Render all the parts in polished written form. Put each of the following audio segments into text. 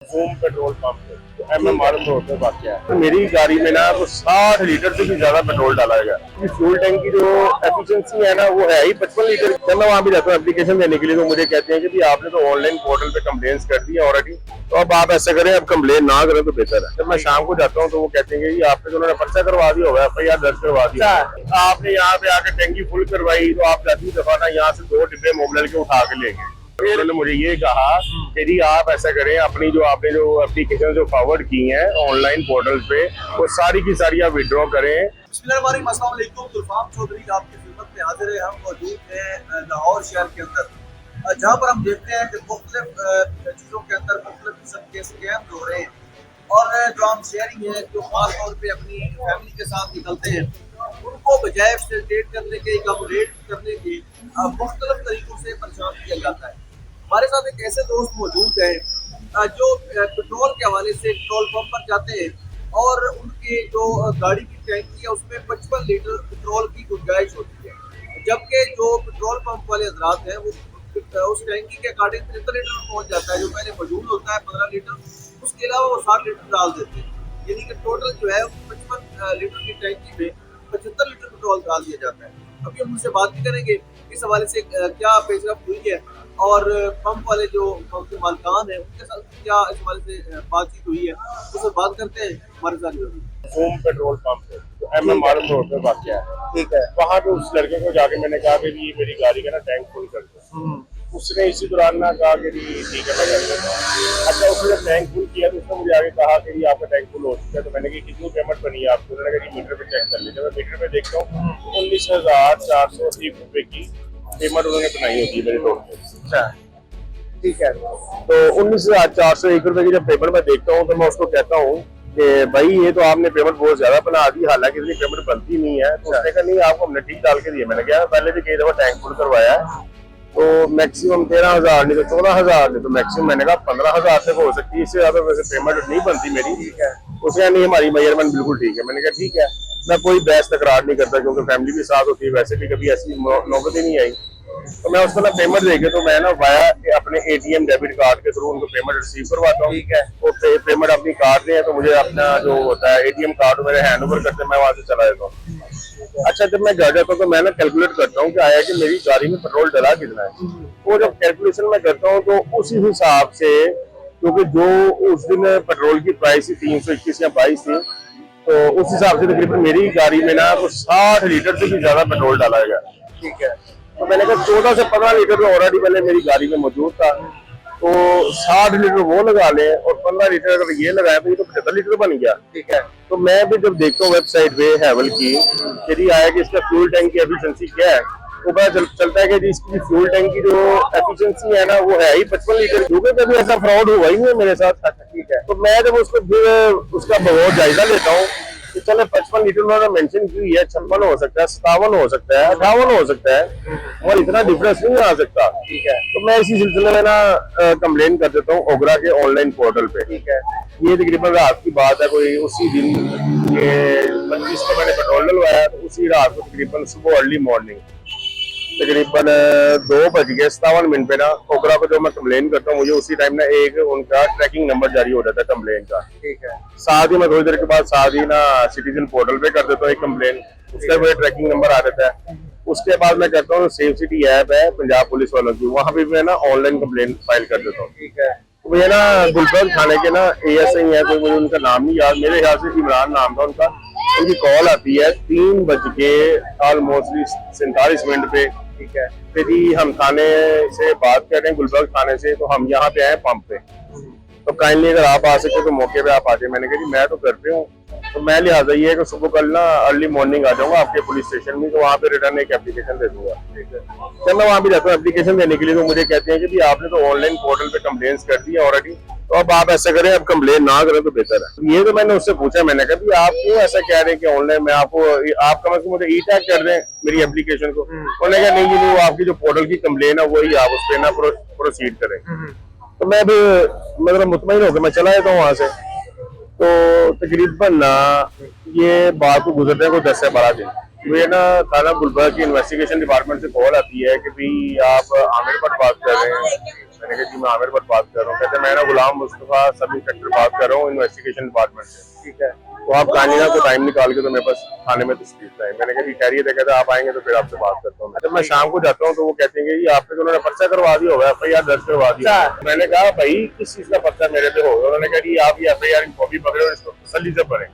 Home petrol pump है तो MMR road पे वाक़या है। तो मेरी गाड़ी में ना वो 60 लीटर से भी ज्यादा पेट्रोल डाला गया। फ्यूल टैंक की जो एफिशिएंसी है ना वो है ही 55 लीटर। जब मैं वहाँ भी जाता हूँ एप्लीकेशन देने के लिए तो मुझे कहते हैं कि भी आपने तो ऑनलाइन पोर्टल पे कंप्लेंट कर दी है ऑलरेडी, तो अब आप ऐसा करें, अब कंप्लेन ना करें तो बेहतर है। जब मैं शाम को जाता हूँ तो वो कहते हैं कि आपने तो उन्होंने पर्चा करवा दिया होगा, FIR दर्ज करवा दिया। आपने यहाँ पे आकर टैंकी फुल करवाई तो आप जाती दफा ना यहाँ से 2 डिब्बे मोबिल के उठा के लेंगे। उन्होंने मुझे ये कहा कि जी आप ऐसा करें, अपनी जो आपने जो एप्लीकेशन जो फॉरवर्ड की हैं ऑनलाइन पोर्टल पे वो सारी की सारी आप विड्रॉ करें। गुलफाम चौधरी आपकी खिदमत में हाजिर है। हम मौजूद हैं लाहौर शहर के अंदर, जहाँ पर हम देखते हैं कि मुख्तलिफ चीज़ों के अंदर मुख्तलिफ किस्म के स्कैम हो रहे हैं। और जो हम शेयरिंग है, जो खास तौर पे अपनी फैमिली के साथ निकलते हैं, उनको बजाय फैसिलिटेट करने के, कमोडेट करने के मुख्तलिफ तरीकों से परेशान किया जाता है। हमारे साथ एक ऐसे दोस्त मौजूद हैं जो पेट्रोल के हवाले से पेट्रोल पंप पर जाते हैं और उनकी जो गाड़ी की टैंकी है उसमें 55 लीटर पेट्रोल की गुंजाइश होती है, जबकि जो पेट्रोल पंप वाले हजरात हैं वो उस टैंकी के अकॉर्डिंग 73 लीटर पहुंच जाता है। जो पहले मौजूद होता है 15 लीटर, उसके अलावा वो 60 लीटर डाल देते हैं, यानी कि टोटल जो है 55 लीटर की टैंकी में 75 लीटर पेट्रोल डाल दिया जाता है। अभी हम उनसे बात भी करेंगे इस हवाले से क्या पेशरफ हुई है और पंप वाले जो पंप के मालिकान है उनके साथ क्या इस हवाले से बातचीत हुई है, उससे बात करते हैं। हमारे साथ होम पेट्रोल पंप है तो MMR रोड पे वाक़या है। ठीक है, वहाँ पे उस लड़के को जाके मैंने कहा कि ये मेरी गाड़ी का ना टैंक फुल कर दो। उसने इसी दौरान ना कहा कि ठीक है मैं कर देता हूँ। अच्छा, उसने जब टैंक फुल किया तो उसने मुझे आगे कहा कि ये आपका टैंक फुल हो चुका है। तो मैंने कहा कितनी पेमेंट बनी है आपको? उन्होंने कहा मीटर पे चेक कर लीजिए। मैं मीटर पे देखता हूँ 19,401 रुपए की पेमेंट उन्होंने बनाई होती है मेरे टोटल। अच्छा ठीक है, तो 19,401 रुपए की जब पेमेंट मैं देखता हूँ तो मैं उसको कहता हूँ कि भाई ये तो आपने पेमेंट बहुत ज्यादा बना दी, हालांकि इतनी पेमेंट बनती नहीं है। तो उसने कहा नहीं आपको हमने ठीक डाल के दिए। मैंने कहा पहले भी कई दफा टैंक फुल करवाया है तो मैक्सिमम 13,000 नहीं तो 14,000 नहीं तो मैक्सिमम मैंने कहा 15,000 तक हो सकती है, इससे ज्यादा वैसे पेमेंट नहीं बनती मेरी। ठीक है, उसने नहीं हमारी मेजरमेंट बिल्कुल ठीक है। मैंने कहा ठीक है, मैं कोई बहस तकरार नहीं करता क्योंकि फैमिली भी साथ होती है, वैसे भी कभी ऐसी नौबत ही नहीं आई। तो मैं उसको ना पेमेंट देके तो मैं ना वाया अपने ATM डेबिट कार्ड के थ्रू उनको पेमेंट रिसीव करवाता हूँ। ठीक है, वो पेमेंट अपनी कार्ड दे तो मुझे अपना जो होता है ATM कार्ड मेरे हैंड ओवर करते मैं वहां से चला जाता हूँ। अच्छा, जब मैं घर जाता हूँ तो मैं ना कैलकुलेट करता हूँ कि आया कि मेरी गाड़ी में पेट्रोल डला कितना है। वो जब कैलकुलेशन मैं करता हूँ तो उसी हिसाब से, क्योंकि जो उस दिन पेट्रोल की प्राइस थी 321 या 22 थी, तो उस हिसाब से तकरीबन मेरी गाड़ी में ना तो 60 लीटर से भी ज्यादा पेट्रोल डाला गया। ठीक है, तो मैंने कहा 14 से 15 लीटर तो ऑलरेडी पहले मेरी गाड़ी में मौजूद था, तो 60 लीटर वो लगा ले और 15 लीटर अगर ये लगाया तो ये तो 75 लीटर बन गया। ठीक है, तो मैं भी जब देखता हूँ वेबसाइट पे हैवल की यदि आया कि इसका फ्यूल टैंक की एफिशिएंसी क्या है, तो पता चलता है कि जी इसकी फ्यूल टैंक की जो एफिशिएंसी है ना वो है ही 55 लीटर, क्योंकि कभी ऐसा फ्रॉड हुआ ही नहीं है मेरे साथ। अच्छा ठीक है, तो मैं जब उसको फिर उसका बहुत जायजा लेता हूँ कि चले 55 लीटर उन्होंने मेंशन की है, 56 हो सकता है, 57 हो सकता है, 58 हो सकता है, और इतना डिफरेंस नहीं आ सकता। ठीक है, तो मैं इसी सिलसिले में ना कंप्लेन कर देता हूँ ओगरा के ऑनलाइन पोर्टल पे। ठीक है, ये तकरीबन रात की बात है, कोई उसी दिन ये 25 को मैंने पेट्रोल डलवाया तो उसी रात को तकरीबन सुबह अर्ली मॉर्निंग तकरीबन 2:57 पे ना ओगरा को जो मैं कंप्लेन करता हूँ मुझे उसी टाइम ना एक उनका ट्रैकिंग नंबर जारी हो जाता है कंप्लेन का। ठीक है, साथ ही मैं थोड़ी देर के बाद साथ ही ना सिटीजन पोर्टल पे कर देता हूँ एक कंप्लेन, उसका भी ट्रैकिंग नंबर आ जाता है। उसके बाद मैं करता हूँ सेफ सिटी ऐप है पंजाब पुलिस वालों की, वहाँ पे मैं ना ऑनलाइन कंप्लेन फाइल कर देता हूँ। ठीक है, तो मुझे ना गुलबर्ग थाने के ना ASI है, कोई मुझे उनका नाम नहीं याद, मेरे ख्याल से इमरान नाम था उनका। उनकी कॉल आती है 3:47 पे। ठीक है, फिर जी हम थाने से बात कर रहे हैं, गुलबर्ग थाने से, तो हम यहाँ पे आए पंप पे, तो काइंडली अगर आप आ सके तो मौके पे आप आ जाए। मैंने कहा जी मैं तो घर पे हूँ, तो मैं लिहाजा ये है कि सुबह कल ना अर्ली मॉर्निंग आ जाऊंगा आपके पुलिस स्टेशन में, तो वहाँ पे रिटर्न एक एप्लीकेशन दे दूंगा। ठीक है, जब मैं वहाँ भी जाता हूँ एप्लीकेशन देने के लिए तो मुझे कहते हैं कि जी आपने तो ऑनलाइन पोर्टल पे कंप्लेन कर दी है ऑलरेडी, तो अब आप ऐसा करें, अब कंप्लेन ना करें तो बेहतर है। ये तो मैंने उससे पूछा, मैंने कहा भी आप क्यों ऐसा कह रहे हैं कि ऑनलाइन मैं आपको आप कम से कम मुझे ई-टैग कर दें मेरी एप्लीकेशन को। उन्होंने कहा नहीं जी नहीं, वो आपकी जो पोर्टल की कंप्लेन है वही आप उस पर ना प्रोसीड करें। तो मैं भी मतलब मुतमईन होकर मैं चला जाता हूँ वहां से। तो तकरीबन ना ये बात को गुजरते हैं कोई 10 से 12 दिन, मुझे ना थाना गुलबर्ग की इन्वेस्टिगेशन डिपार्टमेंट से कॉल आती है कि भाई आप आमिर भट्ट बात कर रहे हैं। मैंने कहा जी मैं आमिर पर बात कर रहा हूँ। कहते मैं ना गुलाम मुस्तफा सब इंस्पेक्टर बात कर रहा हूँ इन्वेस्टिगेशन डिपार्टमेंट से। ठीक है। तो आप कानिया को टाइम निकाल के तो मेरे पास थाने में तशरीफ लाए। मैंने कहा जी खैरियत है। कहते आप आएंगे तो फिर आपसे बात करता हूँ। जब मैं शाम को जाता हूँ तो वो कहते हैं कि आपने तो उन्होंने पर्चा करवा दिया होगा, FIR दर्ज करवा दिया। मैंने कहा भाई किस चीज का पर्चा मेरे पे होगा? उन्होंने कहा जी आप ये FIR की कॉपी पकड़े और इसको तसल्ली से पढ़े।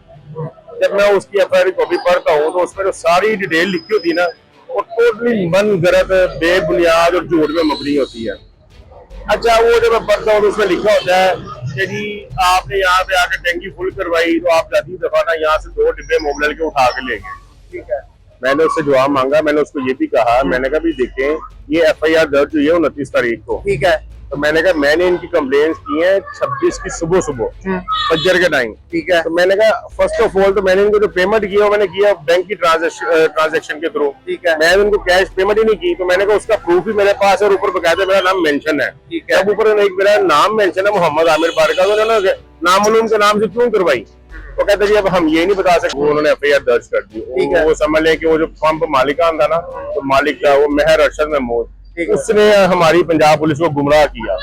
जब मैं उसकी FIR की कॉपी पढ़ता हूँ तो उसमें जो सारी डिटेल लिखी होती है ना वो टोटली मन गलत बेबुनियाद और झूठ में मबनी होती है। अच्छा वो जब मैं पढ़ता हूँ तो उसमें लिखा होता है कि जी आपने यहाँ पे आके टैंकी फुल करवाई तो आप जाती दफा ना यहाँ से 2 डिब्बे मोबिल के उठा के ले गए। ठीक है। मैंने उससे जवाब मांगा, मैंने उसको ये भी कहा, मैंने कहा भी देखें ये FIR दर्ज हुई है 29 तारीख को। ठीक है। तो मैंने कहा मैंने इनकी कंप्लेंट्स की हैं 26 की सुबह फजर के टाइम। ठीक है। तो मैंने कहा फर्स्ट ऑफ ऑल तो मैंने इनको जो पेमेंट किया मैंने किया बैंक की ट्रांजेक्शन के थ्रू। ठीक है। मैंने उनको कैश पेमेंट ही नहीं की। तो मैंने कहा उसका प्रूफ भी मेरे पास है और ऊपर बकायदा मेरा नाम मेंशन है। ठीक है। अब ऊपर एक मेरा नाम मेंशन है मोहम्मद आमिर बारका। तो उन्होंने नामालूम के नाम से क्यों करवाई? वो कहते जी अब हम ये नहीं बता सकते। उन्होंने FIR दर्ज कर दी। वो समझ ले कि वो जो पंप मालिकान था ना तो मालिक था वो मेहर अरशद महमूद, उसने हमारी पंजाब पुलिस को गुमराह किया।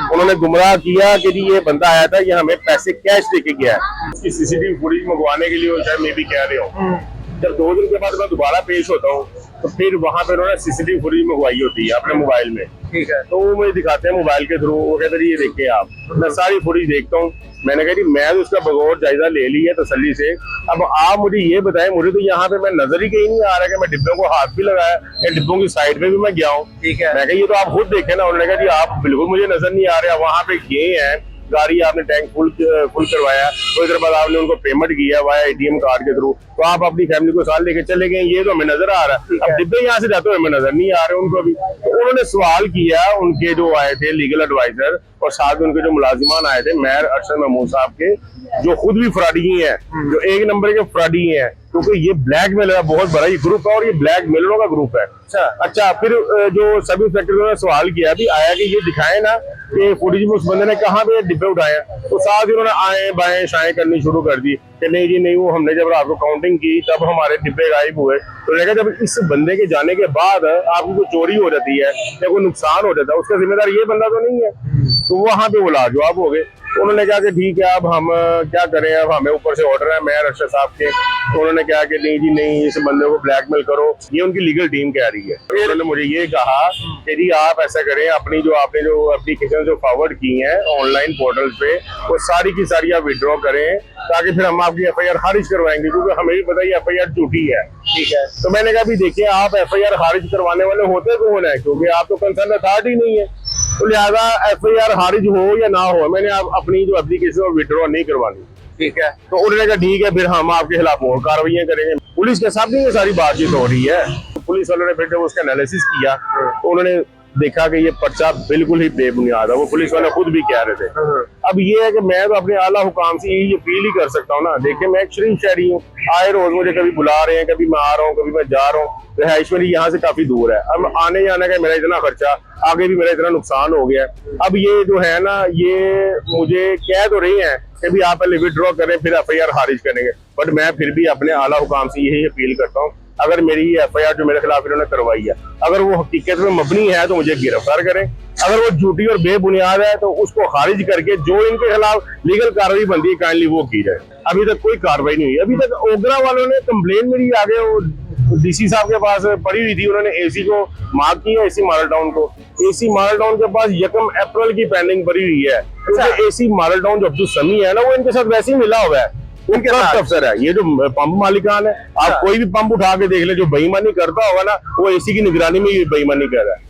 उन्होंने गुमराह किया कि जी ये बंदा आया था ये हमें पैसे कैश देके गया है। उसकी CCTV फुटेज मंगवाने के लिए वो शायद मैं भी कह रही हूँ। जब 2 दिन के बाद मैं दोबारा पेश होता हूँ तो फिर वहां पे उन्होंने CCTV फुटेज मंगवाई होती है अपने मोबाइल में। ठीक है। तो वो मुझे दिखाते हैं मोबाइल के थ्रू। वो कहते हैं ये देखिए आप। मैं सारी फुटेज देखता हूँ। मैंने कहा जी मैं तो उसका बगौर जायजा ले लिया तसल्ली से। अब आप मुझे ये बताएं, मुझे तो यहाँ पे मैं नजर ही कहीं नहीं आ रहा कि मैं डिब्बों को हाथ भी लगाया या डिब्बों की साइड पे भी मैं गया हूँ। ठीक है। मैं कहा ये तो आप खुद देखें ना। उन्होंने कहा जी आप बिल्कुल मुझे नजर नहीं आ रहा। वहां पे ये है गाड़ी आपने टैंक फुल करवाया तो इधर बाद आपने उनको पेमेंट किया वाया ATM कार्ड के थ्रू तो आप अपनी फैमिली को साथ लेके चले गए। ये तो हमें नजर आ रहा है। अब डिब्बे यहाँ से जाते हुए हमें नजर नहीं आ रहे उनको भी। तो उन्होंने सवाल किया उनके जो आए थे लीगल एडवाइजर और साथ में उनके जो मुलाजिमान आए थे मेहर अरशद महमूद साहब के, जो खुद भी फ्रॉडी हैं, जो 1 नंबर के फ्रॉडी हैं, क्योंकि ये ब्लैकमेल का बहुत बड़ा ही ग्रुप है और ये ब्लैकमेलरों का ग्रुप है। अच्छा फिर जो सब इंस्पेक्टर ने सवाल किया भी आया कि ये दिखाए ना कि फुटेज में उस बंदे ने कहाँ पे डिब्बे उठाए। तो साथ ही उन्होंने आए बाएं शाएं करनी शुरू कर दी कि नहीं जी नहीं वो हमने जब रात को काउंटिंग की तब हमारे डिब्बे गायब हुए। तो लगा जब इस बंदे के जाने के बाद आपकी कोई चोरी हो जाती है या कोई नुकसान हो जाता है उसका जिम्मेदार ये बंदा तो नहीं है। तो वहां पे वो लाजवाब हो गए। उन्होंने कहा कि ठीक है अब हम क्या करें, अब हमें ऊपर से ऑर्डर है मेहर अरशद साहब के। तो उन्होंने कहा कि नहीं जी नहीं इस बंदे को ब्लैकमेल करो, ये उनकी लीगल टीम कह रही है। तो उन्होंने मुझे ये कहा कि जी आप ऐसा करें अपनी जो आपने जो एप्लीकेशन जो फॉरवर्ड की हैं ऑनलाइन पोर्टल पे वो सारी की सारी आप विड्रॉ करें ताकि फिर हम आपकी FIR खारिज करवाएंगे, क्योंकि हमें भी पता है FIR झूठी है। ठीक है। तो मैंने कहा भी देखिए आप FIR खारिज करवाने वाले होते कौन है, क्योंकि आप तो कंसर्न अथॉरिटी नहीं है। तो लिहाजा FIR खारिज हो या ना हो मैंने अपनी जो एप्लीकेशन विड्रॉ नहीं करवानी। ठीक है। तो उन्होंने कहा ठीक है फिर हम आपके खिलाफ और कार्रवाइयां करेंगे। पुलिस के साथ नहीं ये सारी बातचीत हो रही है। पुलिस वालों ने फिर जब उसका एनालिसिस किया तो उन्होंने देखा कि ये पर्चा बिल्कुल ही बेबुनियाद है। वो पुलिस वाले खुद भी कह रहे थे। अब ये है कि मैं तो अपने आला हुकाम से यही अपील ही कर सकता हूँ ना। देखिए मैं एक शरीफ शहरी हूँ, आए रोज मुझे कभी बुला रहे हैं, कभी मैं आ रहा हूँ, कभी मैं जा रहा हूँ। रिहाइश मेरी यहाँ से काफी दूर है। अब आने जाने का मेरा इतना खर्चा, आगे भी मेरा इतना नुकसान हो गया। अब ये जो है ना ये मुझे कह तो रही है कि भी आप पहले विड्रॉ करें फिर FIR खारिज करेंगे, बट मैं फिर भी अपने आला हुकाम से यही अपील करता हूँ अगर मेरी ये FIR जो मेरे खिलाफ इन्होंने करवाई है अगर वो हकीकत में मबनी है तो मुझे गिरफ्तार करें। अगर वो झूठी और बेबुनियाद है तो उसको खारिज करके जो इनके खिलाफ लीगल कार्रवाई बनती है काइंडली वो की जाए। अभी तक कोई कार्रवाई नहीं हुई। अभी तक ओगरा वालों ने कंप्लेन मेरी आगे DC साहब के पास पड़ी हुई थी। उन्होंने AC को मार्क किया, AC मॉडल टाउन को। AC मॉडल टाउन के पास 1 अप्रैल की पेंडिंग पड़ी हुई है, क्योंकि AC मॉडल टाउन जो अब्दुल समी है ना वो इनके साथ वैसे ही मिला हुआ है। उनके साथ अफसर है ये जो पंप मालिकान है। आप कोई भी पंप उठा के देख ले जो बेईमानी करता होगा ना वो AC की निगरानी में बेईमानी कर रहा है।